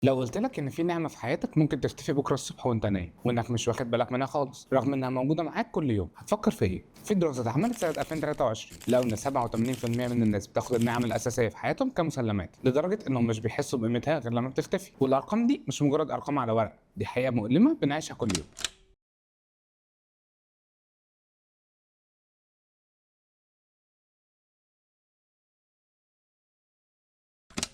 لو قلت لك ان في نعمه في حياتك ممكن تختفي بكره الصبح وانت نايم وانك مش واخد بالك منها خالص رغم انها موجوده معاك كل يوم، هتفكر في ايه؟ في دراسه اتعملت سنه 2023 لقوا ان 87% من الناس بتاخد النعم الاساسيه في حياتهم كمسلمات، لدرجه انهم مش بيحسوا بقيمتها غير لما بتختفي. والارقام دي مش مجرد ارقام على ورق، دي حقيقه مؤلمه بنعيشها كل يوم.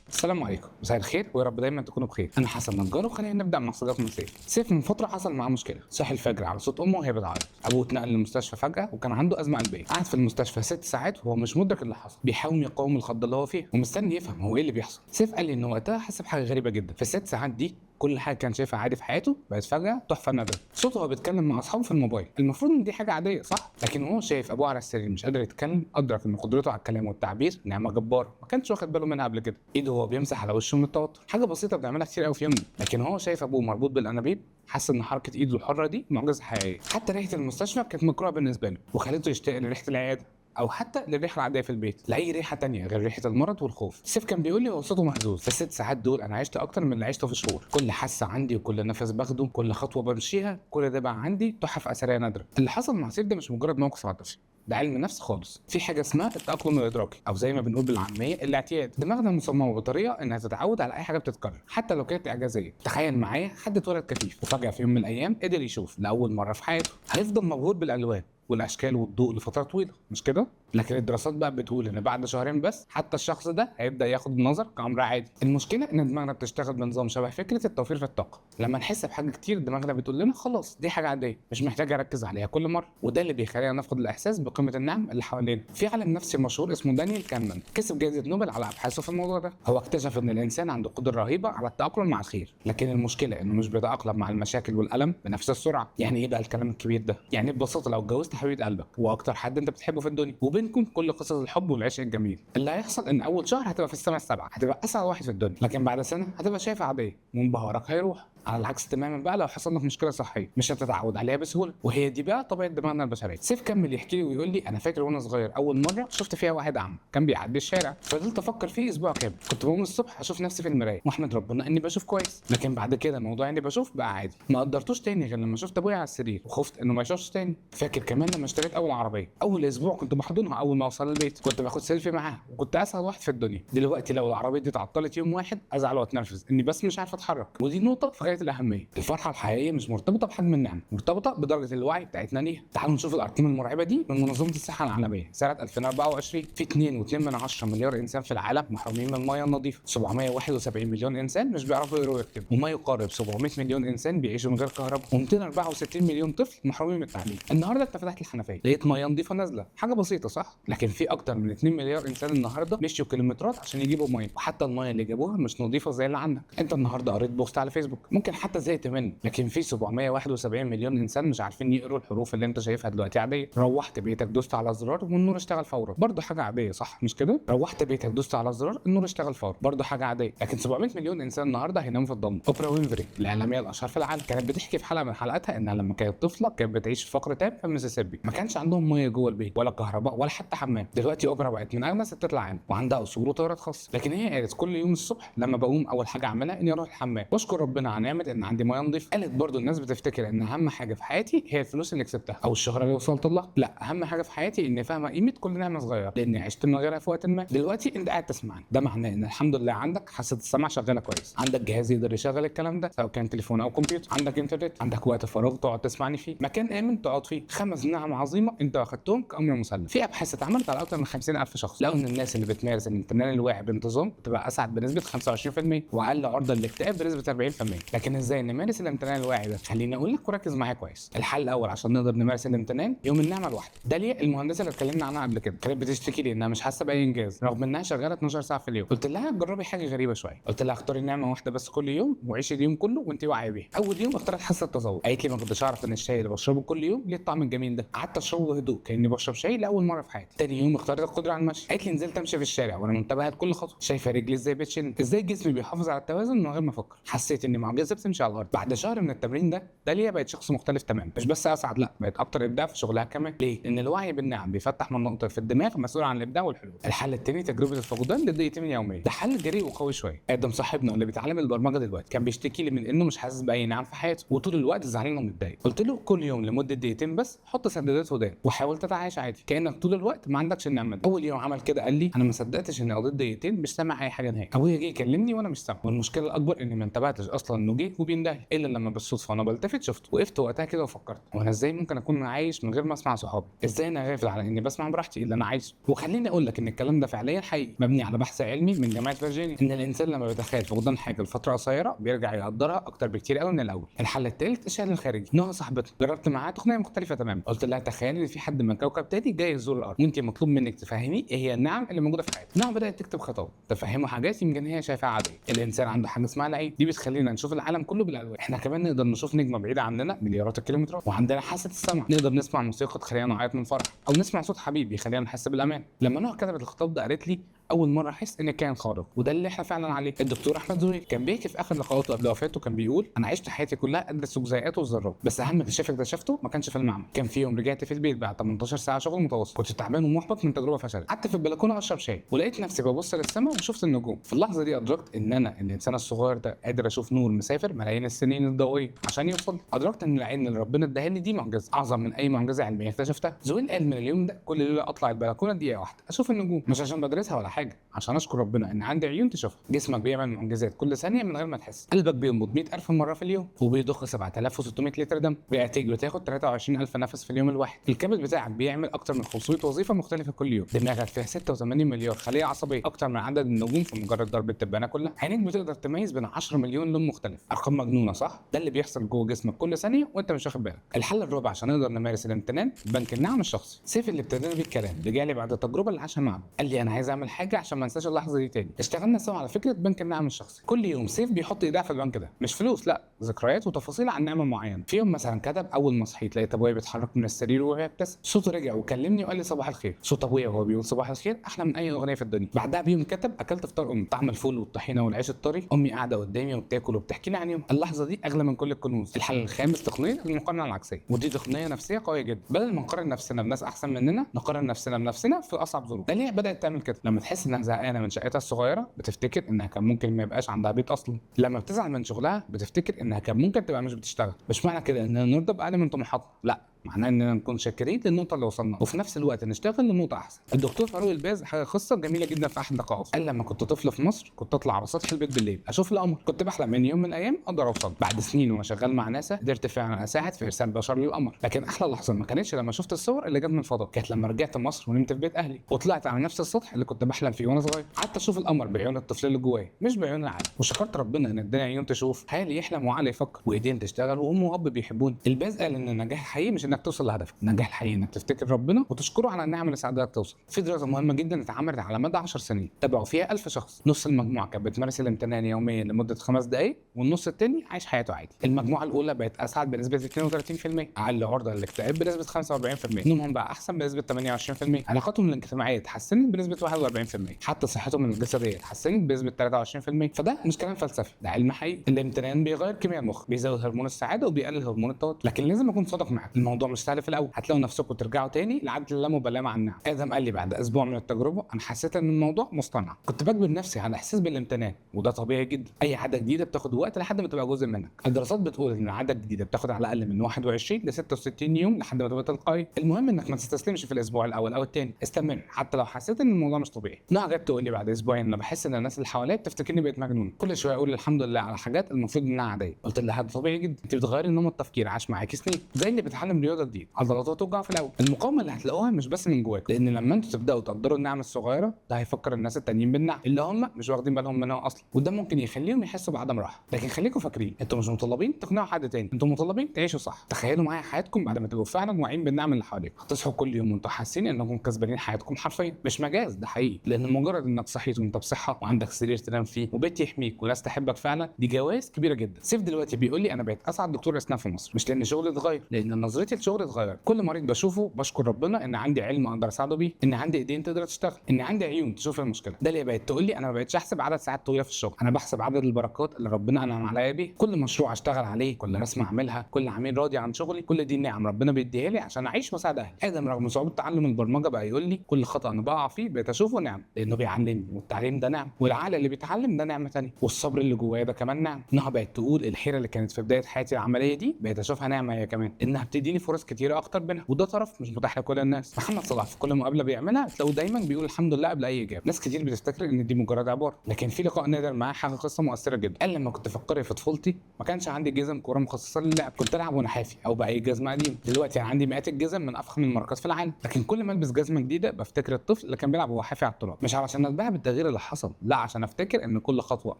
السلام عليكم، مساء الخير ويا رب دايما تكونوا بخير. انا حسن نجار وخلينا نبدا مع صداقه من سيف من فتره حصل معاه مشكله، صحي الفجر على صوت امه وهي بتعيط. ابوه اتنقل للمستشفى فجاه وكان عنده ازمه قلبيه، قعد في المستشفى 6 ساعات وهو مش مدرك اللي حصل، بيحاول يقاوم الخضه اللي هو فيها ومستني يفهم هو ايه اللي بيحصل. سيف قال لي ان وقتها حس بحاجه غريبه جدا، في ال6 ساعات دي كل حاجه كان شايفها عادي في حياته بقت فجاه تحفه نادره. صوته وهو بيتكلم مع اصحابه في الموبايل، المفروض ان دي حاجه عاديه صح، لكن وهو شايف ابوه على السرير مش قادر يتكلم ادرك ان قدرته على الكلام والتعبير نعمه جباره ما كانش واخد باله منها قبل كده. ايده وهو بيمسح على وشه من التوتر، حاجه بسيطه بنعملها كتير قوي في يومنا، لكن هو شايف ابوه مربوط بالانابيب حس ان حركه ايده الحره دي معجزه حقيقيه. حتى ريحه المستشفى كانت مكروهه بالنسبه له وخلته يشتاق لريحه العياده، او حتى للريحه العاديه في البيت، لاي ريحه تانية غير ريحه المرض والخوف. سيف كان بيقول لي هو صوته مهزوز، في ال6 ساعات دول انا عشت اكتر من اللي عشته في شهور. كل حاسه عندي وكل نفس باخده كل خطوه بمشيها كل ده بقى عندي تحف اثريه نادره. اللي حصل مع سيف ده مش مجرد موقف عاطفي، ده علم نفس خالص. في حاجه اسمها التاقلم الادراكي او زي ما بنقول بالعاميه الاعتياد. دماغنا مصممه بطريقه انها تتعود على اي حاجه بتتكرر حتى لو كانت اعجازيه. تخيل معايا حد اتولد كفيف وفجاه في يوم من الايام قدر يشوف لاول مره في حياته، هيفضل مبهور بالالوان والاشكال والضوء لفتره طويله مش كده؟ لكن الدراسات بقى بتقول ان بعد شهرين بس حتى الشخص ده هيبدا ياخد النظر كامر عادي. المشكله ان دماغنا بتشتغل بنظام شبه فكره التوفير في الطاقه، لما نحس بحاجه كتير دماغنا بتقول لنا خلاص دي حاجه عاديه مش محتاج اركز عليها كل مره، وده اللي بيخلينا نفقد الاحساس بقيمه النعم اللي حوالينا. في عالم نفسي مشهور اسمه دانيال كانمان كسب جائزه نوبل على ابحاثه في الموضوع ده. هو اكتشف ان الانسان عنده قدره رهيبه على التاقلم مع الخير، لكن المشكله انه مش بيتاقلم مع المشاكل والالم بنفس السرعه. يعني ايه بقى الكلام الكبير ده؟ يعني ببساطه لو اتجوزت حبيبه قلبك واكتر حد انت بتحبه في الدنيا وبينكم كل قصص الحب والعشق الجميل، اللي هيحصل ان اول شهر هتبقى في السماء السبعه، هتبقى اسعد واحد في الدنيا، لكن بعد سنه هتبقى شايفها عاديه وانبهارك هيروح. على العكس تماما بقى لو حصل لك مشكله صحيه مش هتتعود عليها بسهوله، وهي دي بقى طبيعه دماغنا البشريه. سيف كمل يحكي لي ويقول لي انا فاكر وانا صغير اول مره شفت فيها واحد اعمى كان بيعدي الشارع، فضلت افكر فيه اسبوع كامل. كنت بقوم الصبح اشوف نفسي في المرايه واحمد ربنا اني بشوف كويس، لكن بعد كده موضوع اني بشوف بقى عادي. ما قدرتوش تاني غير لما شفت ابويا على السرير وخفت انه ما يشوفش تاني. فاكر كمان لما اشتريت اول عربيه، اول اسبوع كنت بحضنها اول ما اوصل البيت، كنت باخد سيلفي معاها وكنت اسعد واحد في الدنيا. دلوقتي لو العربيه دي اتعطلت يوم واحد ازعل واتنرفز اني بس مش عارف اتحرك، ودي نقطه في غايه الاهميه. الفرحه الحقيقيه مش مرتبطه بحجم النعم، مرتبطه بدرجه الوعي بتاعتنا ليها. تعالوا نشوف الارقام المرعبه دي من منظمه الصحه العالميه سنه 2024. في 2.2 مليار انسان في العالم محرومين من الميه النظيفه، 771 مليون انسان مش بيعرفوا يقروا ويكتبوا، وما يقارب 700 مليون انسان بيعيشوا من غير كهرباء، و264 مليون طفل محرومين من التعليم. النهارده انت فتحت الحنفيه لقيت ميه نظيفه نازله، حاجه بسيطه صح، لكن في اكتر من 2 مليار انسان النهارده مشيوا كيلومترات عشان يجيبوا ميه، وحتى الميه اللي جابوها مش نظيفه زي اللي عندك. انت النهارده قريت بوست على فيسبوك ممكن حتى زهقت منه، لكن في 771 مليون انسان مش عارفين يقروا الحروف اللي انت شايفها دلوقتي عاديه. روحت بيتك دوست على الزرار والنور اشتغل فورا، برضه حاجه عاديه صح مش كده؟ روحت بيتك دوست على الزرار النور اشتغل فورا، برضه حاجه عاديه، لكن 700 مليون انسان النهارده هيناموا في الضلمه. اوبرا وينفري الاعلاميه الاشهر في العالم كانت بتحكي في حلقه من حلقاتها انها لما كانت طفله كانت بتعيش في فقر تام في ميسيسيبي، ما كانش عندهم ميه جوه البيت ولا كهرباء ولا حتى حمام. دلوقتي اوبرا بقت من اغنى ستات العالم وعندها قصور وطيارات خاصه، لكن هي قالت كل يوم الصبح لما بقوم اول حاجه اعملها اني اروح الحمام واشكر ربنا على نعمه ان عندي ميه نظيفه. قالت برضو الناس بتفتكر ان اهم حاجه في حياتي هي الفلوس اللي كسبتها او الشهره اللي وصلت لها، لا اهم حاجه في حياتي اني فاهمه قيمه كل نعمه صغيره لاني عشت من غيرها في وقت ما. دلوقتي انت قاعد تسمعني، ده معناه ان الحمد لله عندك حاسه السمع شغاله كويس، عندك جهاز يقدر يشغل الكلام ده سواء كان تليفون او كمبيوتر، عندك انترنت، عندك وقت فراغ تقعد تسمعني فيه، مكان امن تقعد فيه. 5 نعم عظيمه انت اخدتهم كامر مسلم. في ابحاث اتعملت على اكثر من 50,000 شخص لقوا ان الناس اللي بتمارس الامتنان الواعي بانتظام بتبقى اسعد بنسبه 25% واقل عرضه للاكتئاب بنسبه 40%. لكن ازاي نمارس الامتنان الواعي ده؟ خليني اقول لك وركز معايا كويس. الحل الاول عشان نقدر نمارس الامتنان يوم النعمه الواحده. داليا المهندسه اللي اتكلمنا عنها قبل كده كانت بتشتكي لي انها مش حاسه باي انجاز رغم انها شغاله 12 ساعه في اليوم. قلت لها جربي حاجه غريبه شويه، قلت لها اختاري نعمه واحده بس كل يوم وعيشي اليوم كله وانت واعيه بيها. اول يوم اختارت حاسه التذوق، قالت لي ما كنتش اعرف ان الشاي اللي بشربه كل يوم ليه الطعم الجميل ده، قعدت اشربه بهدوء كاني بشرب شاي لاول مره في حياتي. تاني يوم اختارت القدره على المشي، قالت لي نزلت امشي في الشارع وانا منتبهه لكل خطوه، شايفه رجلي ازاي بتشن، ازاي جسمي بيحافظ على التوازن من غير ما افكر. حسيت اني معجزه والجاذبيه بتمشي على الارض. بعد شهر من التمرين ده داليا بقت شخص مختلف تماما، مش بس اسعد، لا بقت اكتر ابداع في شغلها كمان. ليه؟ لان الوعي بالنعم بيفتح مناطق في الدماغ مسؤول عن الابداع والحلول. الحل الثاني تجربه الفقدان للدقيقتين اليوميه، ده حل جريء وقوي شويه. ادم صاحبنا اللي بيتعلم البرمجه دلوقتي كان بيشتكي لي من انه مش حاسس باي نعم في حياته وطول الوقت زعلان ومتضايق. قلت له كل يوم لمده دقيقتين بس حط سدادات ودان وحاول تتعايش عادي كانك طول الوقت ما عندكش النعمه دي. اول يوم عمل كده قال لي انا ما صدقتش اني قضيت دقيقتين مش سامع اي حاجه نهائي. ابويا جه يكلمني وانا مش سامع، والمشكله الاكبر اني ما انتبهتش اصلا انه جه وبيندهلي الا لما بالصدفه وانا بلتفت شفته. وقفت وقتها كده وفكرت وانا ازاي ممكن اكون عايش من غير ما اسمع صحابي؟ ازاي انا غافل على اني بسمع براحتي اللي انا عايزه؟ وخليني اقول لك ان الكلام ده فعليا حقيقي، مبني على بحث علمي من جامعه فيرجينيا، ان الانسان لما بيتخيل فقدان حاجه لفتره قصيره بيرجع يقدرها اكتر بكتير قوي من الاول. الحل الثالث الشهر الخارجي. نوع صاحبتي جربت معاها تقنيه مختلفه تماما، قلت لها تخيلي ان في حد من كوكب تاني جاي يزور الارض وانت مطلوب منك تفهميه ايه هي النعم اللي موجوده في حياتك. نوع بدات تكتب خطاب تفهمه حاجات يمكن هي شايفاها عاديه. الانسان عنده حاجه اسمها العين، دي بتخلينا نشوف العالم كله بالالوان. احنا كمان نقدر نشوف نجمه بعيده عننا مليارات الكيلومترات، وعندنا حاسه السمع، نقدر نسمع موسيقى تخلينا نعيط من فرح، او نسمع صوت حبيب يخلينا نحس بالامان. لما نوع كتبت الخطاب ده قالت لي اول مره احس ان كان خارق، وده اللي احنا فعلا عليه. الدكتور احمد زويل كان بيحكي في اخر لقاءاته قبل وفاته، كان بيقول انا عشت حياتي كلها ادرس الجزيئات والذرات، بس اهم اكتشاف اكتشفته ما كانش في المعمل، كان في يوم رجعت في البيت بعد 18 ساعه شغل متواصل، كنت تعبان ومحبط من تجربه فشلت، قعدت في البلكونه اشرب شاي ولقيت نفسي ببص للسماء وشفت النجوم. في اللحظه دي ادركت ان انا الانسان الصغير ده قادر اشوف نور مسافر ملايين السنين الضوئيه عشان يوصل. ادركت ان العين اللي ربنا اداها لي دي معجزه اعظم من اي معجزه علميه اكتشفتها. زويل قال من اليوم ده كل ليله اطلع البلكونه دقيقه واحده اشوف النجوم، مش عشان بدرسها ولا حاجه، عشان اشكر ربنا ان عندي عيون تشوفها. جسمك بيعمل معجزات كل ثانيه من غير ما تحس، قلبك بينبض 100000 مره في اليوم، وبيضخ 7600 لتر دم، رئتيك بتاخد 23000 نفس في اليوم الواحد، الكبد بتاعك بيعمل اكتر من 500 وظيفه مختلفه كل يوم، دماغك فيها 86 مليار خليه عصبيه اكتر من عدد النجوم في مجرد ضرب التبانه كلها، عينيك بتقدر تميز بين 10 مليون لون مختلف. ارقام مجنونه صح؟ ده اللي بيحصل جوه جسمك كل ثانيه وانت مش واخد بالك. الحل الرابع عشان نقدر نمارس الامتنان بنك النعم الشخصي. سيف اللي ابتدينا بيه الكلام رجع لي بعد التجربه اللي عاشها معه، قال لي انا عايز اعمل حاجه عشان ما انساش اللحظه دي تاني. اشتغلنا سوا على فكره بنك النعم الشخصي. كل يوم سيف بيحط ايداع في البنك ده، مش فلوس لا، ذكريات وتفاصيل عن نعمه معينه. في يوم مثلا كتب اول ما صحيت لقيت ابويا بيتحرك من السرير وهو بيبتسم، صوته رجع وكلمني وقال لي صباح الخير. صوت ابويا وهو بيقول صباح الخير احلى من اي اغنيه في الدنيا. بعدها بيوم كتب اكلت فطار امي، طعم الفول والطحينه والعيش الطري، امي قاعده قدامي وبتاكل وبتحكي لي عن يوم. اللحظه دي اغلى من كل الكنوز. الحل الخامس تقنيه المقارنه العكسيه، ودي تقنيه نفسيه قويه جدا. بدل ما نقارن نفسنا بناس احسن مننا نقارن نفسنا بنفسنا في اصعب ظروف. داليا بدات تعمل كده، لما تحس انها زهقانه من شقتها الصغيره بتفتكر انها كان ممكن ما يبقاش عندها بيت اصلا، لما بتزعل من شغلها بتفتكر انها كان ممكن تبقى مش بتشتغل. مش معنى كده اننا نرضى باقل من طموحاتنا، لا، معناه اننا نكون شاكرين للنقطه اللي وصلنا وفي نفس الوقت نشتغل لنقطه احسن. الدكتور فاروق الباز حاجه قصه جميله جدا في احد لقاءاته، قال لما كنت طفل في مصر كنت اطلع على سطح البيت بالليل اشوف القمر، كنت بحلم ان يوم من الايام اقدر اوصل. بعد سنين وانا شغال مع ناسا قدرت فعلا اساعد في ارسال بشر للقمر، لكن احلى لحظه ما كانتش لما شفت الصور اللي جت من الفضاء، كانت لما رجعت مصر ونمت في بيت اهلي وطلعت على نفس السطح اللي كنت بحلم فيه وانا صغير، قعدت اشوف القمر بعيون الطفل اللي جوايا مش بعيون العالم، وشكرت ربنا ان اداني عيون تشوف، خيالي يحلم وعقلي يفكر وايدين تشتغل وام واب بيحبوني. الباز قال ان النجاح الحقيقي مش انك توصل لهدفك، النجاح الحقيقي انك تفتكر ربنا وتشكره على النعم اللي ساعدتك توصل. في دراسه مهمه جدا اتعملت على مدى 10 سنين تابعوا فيها 1000 شخص، نص المجموعه كانت بتمارس الامتنان يوميا لمده 5 دقائق والنص الثاني عايش حياته عادي. المجموعه الاولى بقت اسعد بنسبه 32%، اقل عرضه للاكتئاب بنسبه 45%، نومهم بقى احسن بنسبه 28%، علاقاتهم الاجتماعيه اتحسنت بنسبه 41%، حتى صحتهم الجسديه اتحسنت بنسبه 23%. فده مش كلام فلسفي، ده علم حقيقي. الامتنان بيغير كيمياء المخ، بيزود هرمون السعاده وبيقلل هرمون التوتر. لكن لازم اكون صادق معاك، الموضوع مش سهل في الاول، هتلاقوا نفسكم ترجعوا تاني لعدل اللامبالاه مع النعم. ادم قال لي بعد اسبوع من التجربه انا حسيت ان الموضوع مصطنع، كنت بجبر نفسي على احساس بالامتنان وده طبيعي جدا. اي عاده جديده بتاخد وقت لحد ما تبقى جزء منك. الدراسات بتقول ان العاده الجديده بتاخد على الاقل من 21 ل 66 يوم لحد ما تبقى تلقائي. المهم انك ما تستسلمش في الاسبوع الاول او الثاني، استمر حتى لو حسيت ان الموضوع مش طبيعي. نوع جت تقول لي بعد اسبوعين انا بحس ان الناس اللي حواليا بتفتكرني بقيت مجنون، كل شويه اقول الحمد لله على حاجات المفروض انها عاديه. قلت لها ده طبيعي جدا، انت بتغيري نمط التفكير عاش معاكي سنين، زي اللي بيتعلم رياضه جديده عضلاته توجع في الاول. المقاومه اللي هتلاقوها مش بس من جواك، لان لما انتوا تبداوا تقدروا النعم الصغيره ده هيفكر الناس التانيين بالنعم اللي هم مش واخدين بالهم منها اصلا، وده ممكن يخليهم يحسوا بعدم راحه. لكن خليكم فاكرين انتوا مش مطالبين تقنعوا حد تاني، انتوا مطالبين تعيشوا صح. تخيلوا معايا حياتكم بعد ما تبقوا فعلا واعيين بالنعم اللي حواليك، هتصحوا كل يوم وانتوا حاسين انكم كسبانين حياتكم حرفيا، مش مجاز، ده حقيقي. لان مجرد انك صحيت وانت بصحه وعندك سرير تنام فيه وبيت يحميك وناس تحبك فعلا، دي جوائز كبيره جدا. سيف دلوقتي بيقول لي انا بقيت اسعد دكتور اسنان في مصر، مش لان شغلي اتغير، لان نظرتي مشاكل شغلي اتغيرت، كل مريض بشوفه بشكر ربنا ان عندي علم اقدر اساعده بيه، ان عندي ايدين تقدر تشتغل، ان عندي عيون تشوف المشكله. ده اللي بقت تقول لي انا ما بقتش احسب عدد ساعات طويله في الشغل، انا بحسب عدد البركات اللي ربنا انعم عليا بيه. كل مشروع اشتغل عليه، كل رسمه اعملها، كل عميل راضي عن شغلي، كل دي نعم ربنا بيديها لي عشان اعيش واساعد اهلي. ادم رغم صعوبه تعلم البرمجه بقى يقول لي كل خطا انا بقع فيه بقيت اشوفه نعم، لانه بيعلمني، والتعليم ده نعم، والعقل اللي بيتعلم ده نعمه ثانيه، والصبر اللي جوايا ده كمان نعم. انها بقت تقول الحيره اللي كانت في بدايه حياتي العمليه دي بقيت اشوفها نعمه هي كمان، انها بتديني فرص كتيره اكتر منها، وده طرف مش متاح لكل الناس. محمد صلاح في كل مقابله بيعملها تلاقوه دايما بيقول الحمد لله قبل اي اجابه. ناس كتير بتفتكر ان دي مجرد عباره، لكن في لقاء نادر معاه حكى قصه مؤثره جدا. قال لما كنت فقري في طفولتي ما كانش عندي جزم كوره مخصصه للعب، كنت العب وانا حافي او باي جزمه قديمه. دلوقتي عندي مئات الجزم من افخم الماركات في العالم، لكن كل ما البس جزمه جديده بفتكر الطفل اللي كان بيلعب وهو حافي على التراب، مش علشان اتباهى بالتغيير اللي حصل، لا عشان افتكر ان كل خطوه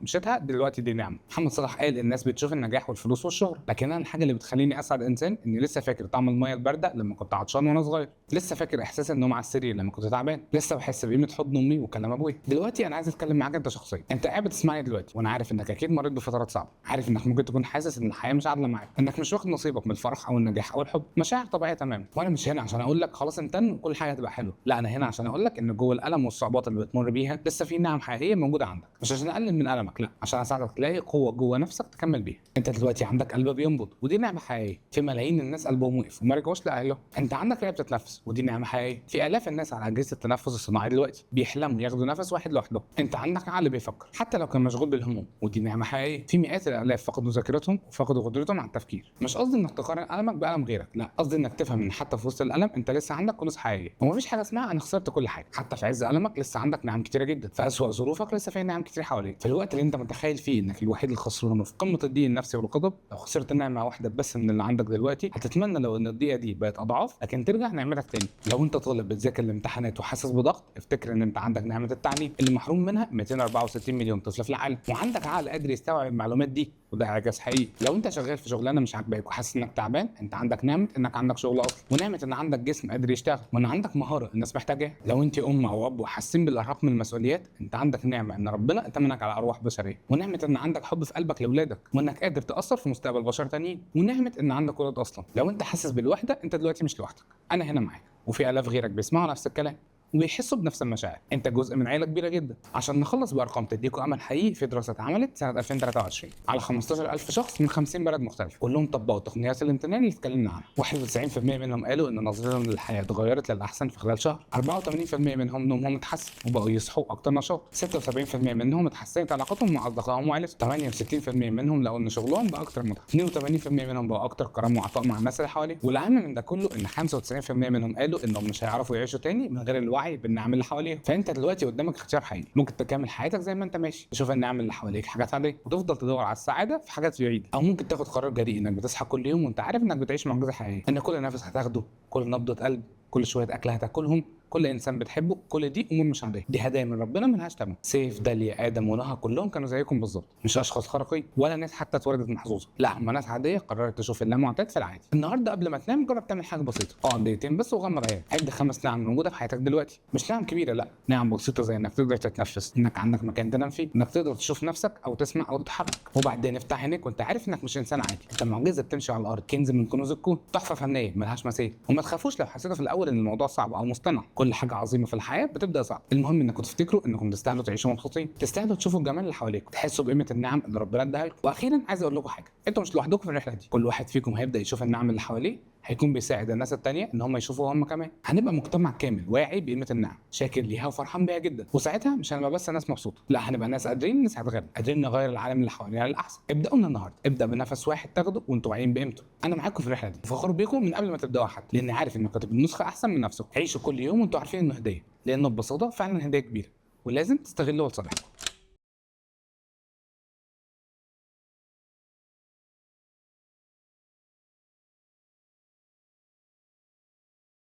مشيتها دلوقتي دي نعمه. محمد صلاح قال الناس بتشوف النجاح والفلوس والشهره، لكن انا الحاجه اللي بتخليني اسعد انسان اني لسه فاكر طعم الميه البارده لما كنت عطشان وانا صغير، لسه فاكر احساس النوم على السرير لما كنت تعبان، لسه بحس بقيمه حضن امي وكلام ابويا. دلوقتي انا عايز اتكلم معاك انت شخصيا، انت قاعد بتسمعني دلوقتي وانا عارف انك اكيد مريت بفترات صعبه، عارف انك ممكن تكون حاسس ان الحياه مش عادله معاك، انك مش واخد نصيبك من الفرح او النجاح او الحب، مشاعر طبيعيه تماما. وانا مش هنا عشان اقول لك خلاص امتن وكل حاجه هتبقى حلوه، لا انا هنا عشان اقول لك ان جوه الالم والصعوبات اللي بتمر بيها لسه في نعم حقيقيه موجوده عندك، مش عشان اقلل من المك، لا عشان اساعدك تلاقي قوه جوه نفسك تكمل بيها. انت دلوقتي عندك قلب بينبض ودي نعمه حقيقيه، في ملايين الناس قلبهم وقف وما رجعوش لاهلهم. انت عندك رئه بتتنفس ودي نعمه حقيقيه، في الاف الناس على اجهزه التنفس الصناعي دلوقتي بيحلموا ياخدوا نفس واحد لوحدهم. انت عندك عقل بيفكر حتى لو كان مشغول بالهموم ودي نعمه حقيقيه، في مئات الالاف فقدوا ذاكرتهم وفقدوا قدرتهم على التفكير. مش قصدي انك تقارن المك بالم غيرك، لا قصدي انك تفهم ان حتى في وسط الالم انت لسه عندك كنوز حقيقيه، ومفيش حاجه اسمها انا خسرت كل حاجه. حتى في عز المك لسه عندك نعم كتيره جدا، في اسوأ ظروفك لسه في نعم كتير حواليك. في الوقت اللي انت متخيل فيه انك الوحيد الخسران وفي قمه الضيق النفسي والغضب، لو خسرت نعمه واحده بس من اللي عندك دلوقتي هتتمنى لو ان الضيقه دي بقت اضعاف لكن ترجع نعمتك تاني. لو انت طالب بتذاكر الامتحانات وحاسس بضغط، افتكر ان انت عندك نعمه التعليم اللي محروم منها 264 مليون طفل في العالم، وعندك عقل قادر يستوعب المعلومات دي وده اعجاز حقيقي. لو انت شغال في شغلانه مش عاجباك وحاسس انك تعبان، انت عندك نعمه انك عندك شغل اصلا، ونعمه ان عندك جسم قادر يشتغل، وان عندك مهاره الناس محتاجاها. لو انت ام او اب وحاسين بالارهاق من المسؤوليات، انت عندك نعمه ان ربنا ائتمنك على ارواح بشريه، ونعمه ان عندك حب في قلبك لاولادك، وانك قادر تاثر في مستقبل بشر تانيين، ونعمه ان عندك ولاد اصلا. لو انت حاسس بالوحده، انت دلوقتي مش لوحدك، انا هنا معاك، وفي الاف غيرك بيسمعوا نفس الكلام وبيحسوا بنفس المشاعر. انت جزء من عيله كبيره جدا. عشان نخلص بارقام تديكوا امل حقيقي، في دراسه اتعملت سنه 2023 على 15000 شخص من 50 بلد مختلفه، كلهم طبقوا تقنيات الامتنان اللي اتكلمنا عنها. 91% منهم قالوا ان نظرتهم للحياه اتغيرت للاحسن في خلال شهر، 84% منهم نومهم اتحسن وبقوا يصحوا اكتر نشاط، 76% منهم اتحسنت علاقتهم مع اصدقائهم وعيلتهم، 68% منهم لقوا ان شغلهم بقى اكتر متعه، 82% منهم بقوا اكتر كرم وعطاء مع الناس اللي حواليهم، والاهم من ده كله ان 95% منهم قالوا انهم مش هيعرفوا يعيشوا تاني من غير الوعي بالنعم اللي حواليهم. فانت دلوقتي قدامك اختيار حقيقي، ممكن تكمل حياتك زي ما انت ماشي، تشوف النعم اللي حواليك حاجات عاديه وتفضل تدور على السعاده في حاجات بعيده، او ممكن تاخد قرار جريء انك بتصحى كل يوم وانت عارف انك بتعيش معجزه حقيقيه، ان كل نفس هتاخده، كل نبضه قلب، كل شويه اكل هتاكلهم، كل انسان بتحبه، كل دي امور مش عاديه، دي هدايا من ربنا ملهاش ثمن. سيف، داليا، ادم ونهى كلهم كانوا زيكم بالظبط، مش اشخاص خارقين ولا ناس حتى اتولدت محظوظه، لا هم ناس عاديه قررت تشوف اللامعتاد في العادي. النهارده قبل ما تنام جرب تعمل حاجه بسيطه، اقعد دقيقتين بس وغمض عينك، عد 5 نعم موجوده في حياتك دلوقتي، مش نعم كبيره، لا نعم بسيطه زي انك تقدر تتنفس، انك عندك مكان تنام فيه، انك تقدر تشوف نفسك او تسمع او تتحرك. وبعدين افتح عينيك وانت عارف انك مش انسان عادي، انت معجزه بتمشي على الارض، كنز من كنوز الكون، تحفه فنيه ملهاش مثيل. وما تخافوش لو حسيتوا في الاول ان الموضوع صعب او مصطنع، كل حاجه عظيمه في الحياه بتبدا صعب، المهم انكم تفتكروا انكم تستاهلوا تعيشوا مبسوطين، تستاهلوا تشوفوا الجمال اللي حواليكم، تحسوا بقيمه النعم اللي ربنا اداها لكم. واخيرا عايز اقول لكم حاجه، انتوا مش لوحدكم في الرحله دي، كل واحد فيكم هيبدا يشوف النعم اللي حواليه، هيكون بيساعد الناس التانية ان هم يشوفوها هم كمان، هنبقى مجتمع كامل واعي بقيمه النعم، شاكر ليها وفرحان بيها جدا، وساعتها مش هنبقى بس ناس مبسوطه، لا هنبقى ناس قادرين نساعد غيرنا، قادرين نغير العالم اللي حوالينا للاحسن. ابداوا من النهارده، ابدا بنفس واحد تاخده وانتوا واعيين بقيمته. انا معاكم في الرحله دي، فخور بيكم من قبل ما تبداوا حتى، لاني عارف انكم هتبقوا نسخه احسن من نفسكم. عيشوا كل يوم وانتوا عارفين انه هديه، لانه ببساطه فعلا هديه كبيره ولازم تستغلوها لصالحكم.